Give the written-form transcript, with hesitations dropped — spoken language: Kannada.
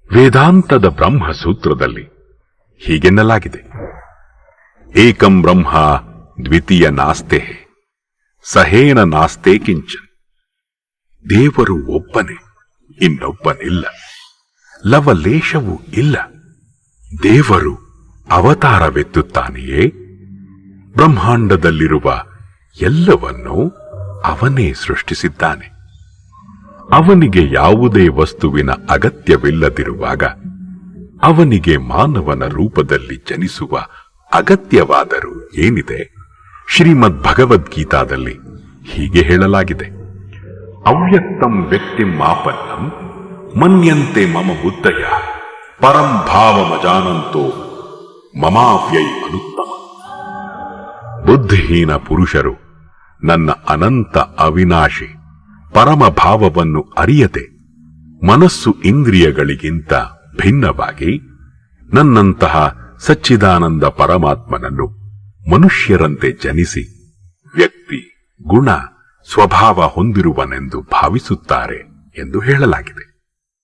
ವೇದಾಂತದ ಬ್ರಹ್ಮಸೂತ್ರದಲ್ಲಿ ಹೀಗೆನ್ನಲಾಗಿದೆ, ಏಕಂ ಬ್ರಹ್ಮ ದ್ವಿತೀಯ ನಾಸ್ತೆ ಸಹೇನ ನಾಸ್ತೆ ಕಿಂಚನ್. ದೇವರು ಒಬ್ಬನೇ, ಇನ್ನೊಬ್ಬನಿಲ್ಲ, ಲವಲೇಶವೂ ಇಲ್ಲ. ದೇವರು ಅವತಾರವೆತ್ತುತ್ತಾನೆಯೇ, ಬ್ರಹ್ಮಾಂಡದಲ್ಲಿರುವ ಎಲ್ಲವನ್ನೂ ಅವನೇ ಸೃಷ್ಟಿಸಿದ್ದಾನೆ. ಅವನಿಗೆ ಯಾವುದೇ ವಸ್ತುವಿನ ಅಗತ್ಯವಿಲ್ಲದಿರುವಾಗ ಅವನಿಗೆ ಮಾನವನ ರೂಪದಲ್ಲಿ ಜನಿಸುವ ಅಗತ್ಯವಾದರೂ ಏನಿದೆ? ಶ್ರೀಮದ್ ಭಗವದ್ಗೀತಾದಲ್ಲಿ ಹೀಗೆ ಹೇಳಲಾಗಿದೆ, ಅವ್ಯಕ್ತಂ ವ್ಯಕ್ತಿಂ ಮಾಪನ್ನಂ ಮನ್ಯಂತೆ ಮಮ ಬುದ್ಧಯ ಪರಂ ಭಾವಮಜಾನಂತೋ ಮಮಾವ್ಯೈ ಅನುತ್ತಮ. ಬುದ್ಧಿಹೀನ ಪುರುಷರು ನನ್ನ ಅನಂತ ಅವಿನಾಶಿ ಪರಮ ಭಾವವನ್ನು ಅರಿಯದೆ ಮನಸ್ಸು ಇಂದ್ರಿಯಗಳಿಗಿಂತ ಭಿನ್ನವಾಗಿ ನನ್ನಂತಹ ಸಚ್ಚಿದಾನಂದ ಪರಮಾತ್ಮನನ್ನು ಮನುಷ್ಯರಂತೆ ಜನಿಸಿ ವ್ಯಕ್ತಿ ಗುಣ ಸ್ವಭಾವ ಹೊಂದಿರುವನೆಂದು ಭಾವಿಸುತ್ತಾರೆ ಎಂದು ಹೇಳಲಾಗಿದೆ.